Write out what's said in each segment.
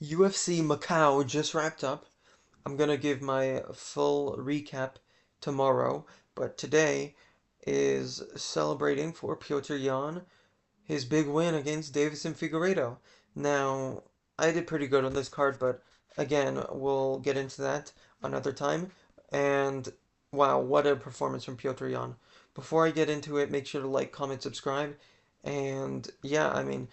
UFC Macau just wrapped up. I'm gonna give my full recap tomorrow, but today is celebrating for Petr Yan his big win against Davison Figueiredo. Now, I did pretty good on this card, but again, we'll get into that another time. And wow, what a performance from Petr Yan. Before I get into it, make sure to like, comment, subscribe. And yeah, I mean,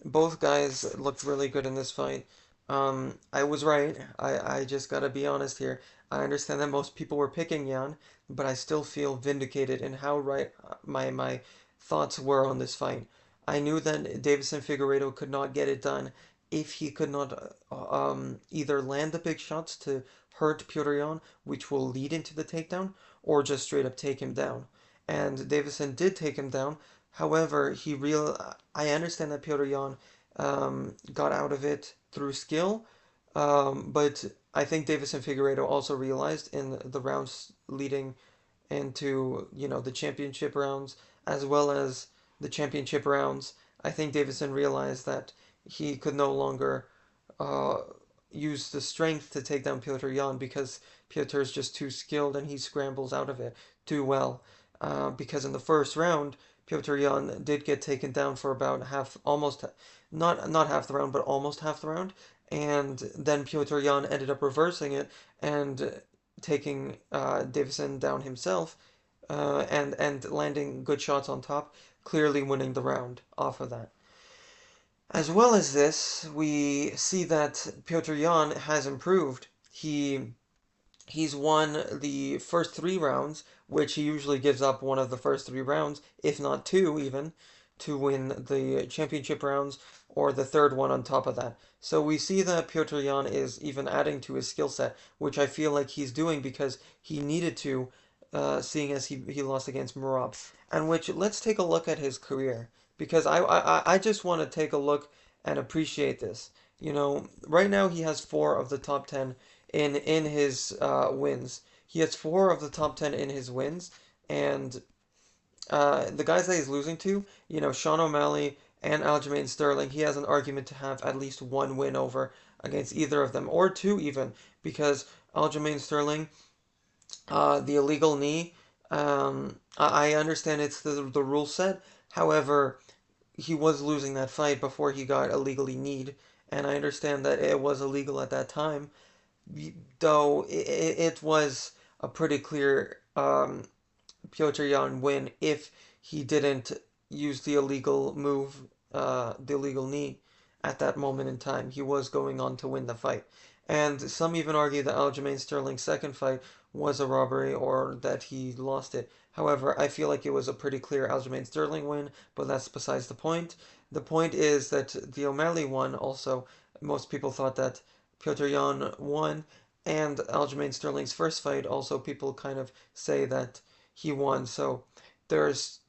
both guys looked really good in this fight. I was right. I just gotta be honest here. I understand that most people were picking Yan, but I still feel vindicated in how right my thoughts were on this fight. I knew that Davison Figueiredo could not get it done if he could not either land the big shots to hurt Petr Yan, which will lead into the takedown, or just straight up take him down. And Davison did take him down. However, I understand that Petr Yan got out of it through skill, but I think Davison Figueiredo also realized in the rounds leading into, the championship rounds as well as the championship rounds. I think Davison realized that he could no longer uh, use the strength to take down Petr Yan because Petr is just too skilled and he scrambles out of it too well. Because in the first round, Petr Yan did get taken down for about half, almost, not half the round, but almost half the round. And then Petr Yan ended up reversing it and taking Davison down himself, and landing good shots on top, clearly winning the round off of that. As well as this, we see that Petr Yan has improved. He's won the first 3 rounds, which he usually gives up one of the first 3 rounds, if not two even, to win the championship rounds, or the third one on top of that. So we see that Petr Yan is even adding to his skill set, which I feel like he's doing because he needed to, seeing as he lost against Murab. And which, let's take a look at his career, because I just want to take a look and appreciate this. Right now he has 4 of the top 10 in his wins. He has 4 of the top 10 in his wins, and the guys that he's losing to, Sean O'Malley and Aljamain Sterling, he has an argument to have at least one win over against either of them, or two even, because Aljamain Sterling, the illegal knee, I understand it's the rule set. However, he was losing that fight before he got illegally kneed, and I understand that it was illegal at that time, though it was a pretty clear Petr Yan win if he didn't use the illegal move, the illegal knee at that moment in time. He was going on to win the fight. And some even argue that Aljamain Sterling's second fight was a robbery or that he lost it. However, I feel like it was a pretty clear Aljamain Sterling win, but that's besides the point. The point is that the O'Malley one also, most people thought that Petr Yan won, and Aljamain Sterling's first fight also people kind of say that he won. So there's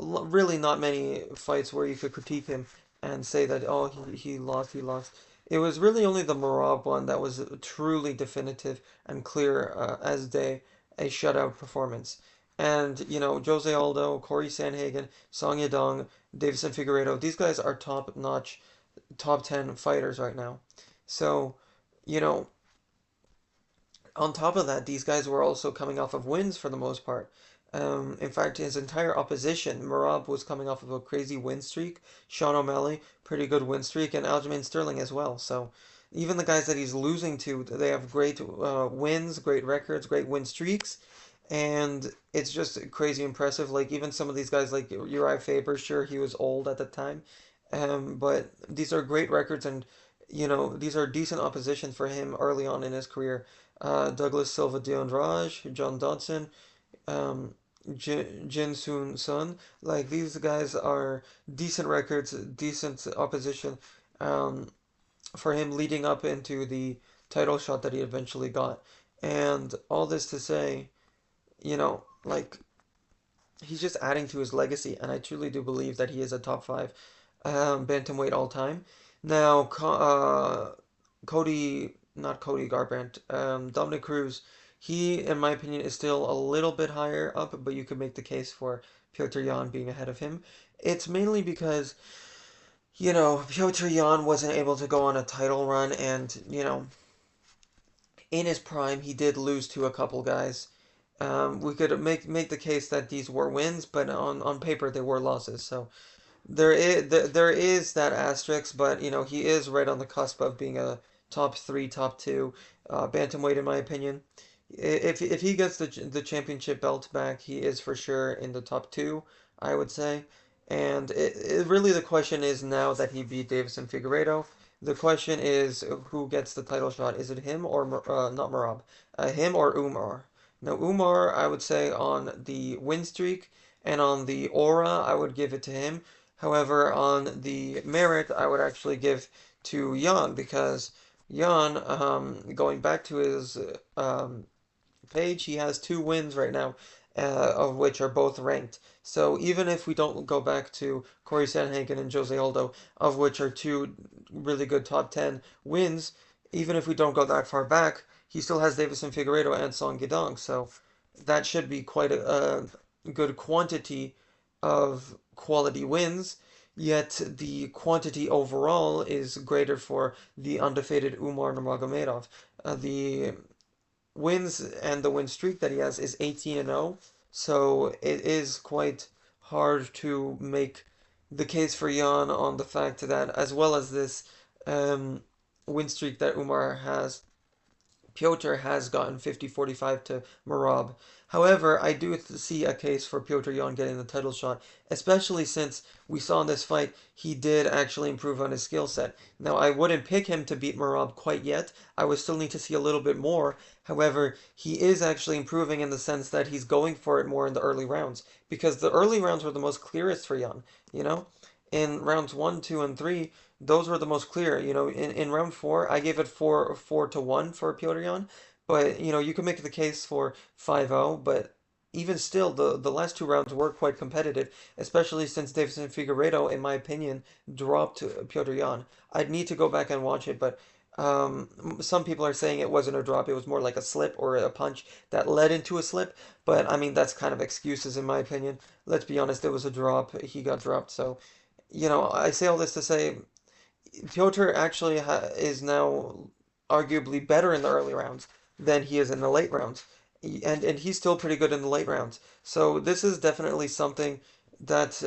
really not many fights where you could critique him and say that, oh, he lost, he lost. It was really only the Marab one that was truly definitive and clear as day, a shutout performance. And, Jose Aldo, Corey Sandhagen, Song Yadong, Davison Figueiredo, these guys are top-notch, top 10 fighters right now. So, you know, on top of that, these guys were also coming off of wins for the most part. In fact, his entire opposition, Merab was coming off of a crazy win streak. Sean O'Malley, pretty good win streak, and Aljamain Sterling as well. So even the guys that he's losing to, they have great wins, great records, great win streaks, and it's just crazy impressive. Like even some of these guys, like Uriah Faber, sure he was old at the time, but these are great records, and these are decent opposition for him early on in his career. Douglas Silva de Andrade, John Dodson, um, Jin Soon Sun. Like these guys are decent records, decent opposition um, for him leading up into the title shot that he eventually got. And all this to say, like he's just adding to his legacy, and I truly do believe that he is a top 5 bantamweight all time. Now, not Cody Garbrandt, Dominic Cruz, he, in my opinion, is still a little bit higher up, but you could make the case for Petr Yan being ahead of him. It's mainly because Piotr Yan wasn't able to go on a title run, and in his prime, he did lose to a couple guys. We could make the case that these were wins, but on paper they were losses. So there is that asterisk, but he is right on the cusp of being a top three, top two bantamweight in my opinion. If he gets the championship belt back, he is for sure in the top two, I would say. And really the question is now that he beat Davison Figueiredo, the question is who gets the title shot? Is it him or not Marab? Him or Umar? Now Umar, I would say on the win streak and on the aura, I would give it to him. However, on the merit, I would actually give to Yan because Yan, going back to his page, he has two wins right now, of which are both ranked. So even if we don't go back to Corey Sandhagen and Jose Aldo, of which are two really good top 10 wins, even if we don't go that far back, he still has Davison Figueiredo and Song Gidong. So that should be quite a good quantity of quality wins. Yet the quantity overall is greater for the undefeated Umar Nurmagomedov. The wins and the win streak that he has is 18 and 0. So it is quite hard to make the case for Jan on the fact that, as well as this um, win streak that Umar has, Piotr has gotten 50-45 to Marab. However, I do see a case for Piotr Yan getting the title shot, especially since we saw in this fight he did actually improve on his skill set. Now, I wouldn't pick him to beat Marab quite yet. I would still need to see a little bit more. However, he is actually improving in the sense that he's going for it more in the early rounds, because the early rounds were the most clearest for Yan, you know? In rounds 1, 2, and 3, those were the most clear. In round 4, I gave it 4-1 for Piotr Jan, but you can make the case for 5-0, but even still, the last two rounds were quite competitive, especially since Davison Figueiredo, in my opinion, dropped Piotr Jan. I'd need to go back and watch it, but some people are saying it wasn't a drop, it was more like a slip or a punch that led into a slip, but I mean, that's kind of excuses in my opinion. Let's be honest, it was a drop, he got dropped, so I say all this to say Piotr actually is now arguably better in the early rounds than he is in the late rounds, and he's still pretty good in the late rounds. So this is definitely something that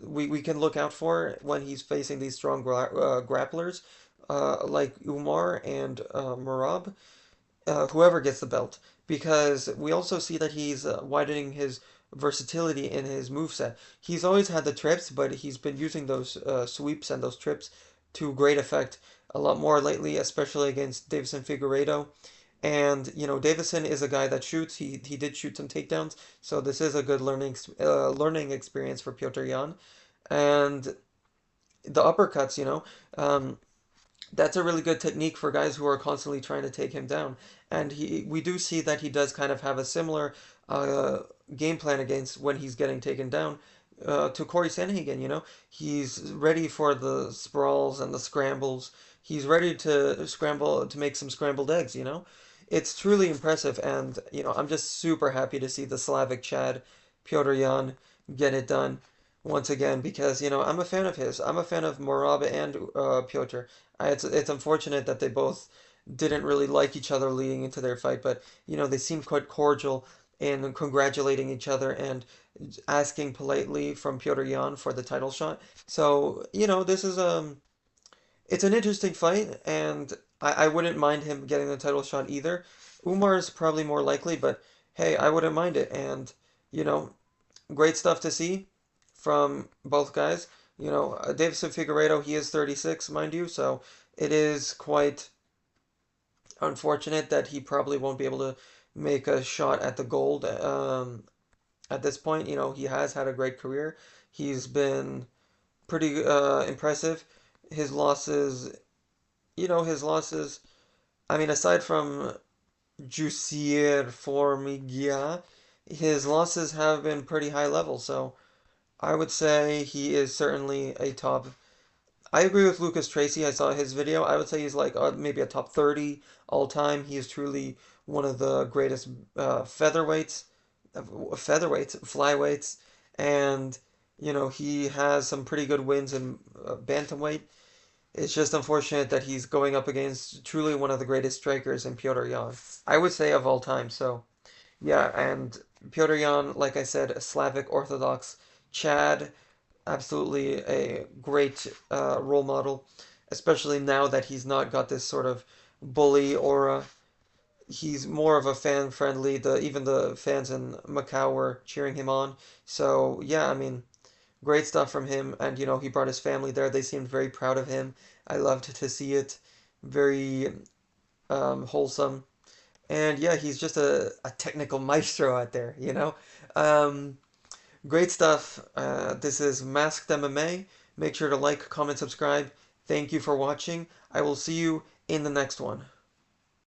we can look out for when he's facing these strong grapplers like Umar and Merab, whoever gets the belt, because we also see that he's widening his versatility in his moveset. He's always had the trips, but he's been using those sweeps and those trips to great effect a lot more lately, especially against Davison Figueiredo. And Davison is a guy that shoots. He did shoot some takedowns, so this is a good learning experience for Piotr Jan. And the uppercuts, that's a really good technique for guys who are constantly trying to take him down. And we do see that he does kind of have a similar uh, game plan against when he's getting taken down to Corey Sandhagen. He's ready for the sprawls and the scrambles. He's ready to scramble to make some scrambled eggs. It's truly impressive, and I'm just super happy to see the Slavic Chad, Piotr Jan, get it done once again because I'm a fan of his. I'm a fan of Moraba and Piotr. It's unfortunate that they both didn't really like each other leading into their fight, but they seemed quite cordial in congratulating each other and asking politely from Piotr Jan for the title shot. So this is it's an interesting fight, and I wouldn't mind him getting the title shot either. Umar is probably more likely, but hey, I wouldn't mind it, and you know great stuff to see from both guys. Davison Figueiredo, he is 36, mind you, so it is quite unfortunate that he probably won't be able to make a shot at the gold at this point. He has had a great career. He's been pretty impressive. His losses, his losses, I mean, aside from Jussier Formigia, his losses have been pretty high level, so I would say he is certainly a top. I agree with Lucas Tracy. I saw his video. I would say he's like maybe a top 30 all time. He is truly one of the greatest featherweights, flyweights, and He has some pretty good wins in bantamweight. It's just unfortunate that he's going up against truly one of the greatest strikers in Petr Yan. I would say of all time. So, yeah, and Petr Yan, like I said, a Slavic Orthodox Chad, absolutely a great role model, especially now that he's not got this sort of bully aura. He's more of a fan friendly. Even the fans in Macau were cheering him on. So yeah, I mean, great stuff from him. And he brought his family there. They seemed very proud of him. I loved to see it. Very wholesome. And yeah, he's just a technical maestro out there. Um, Great stuff. This is Masked MMA. Make sure to like, comment, subscribe. Thank you for watching. I will see you in the next one.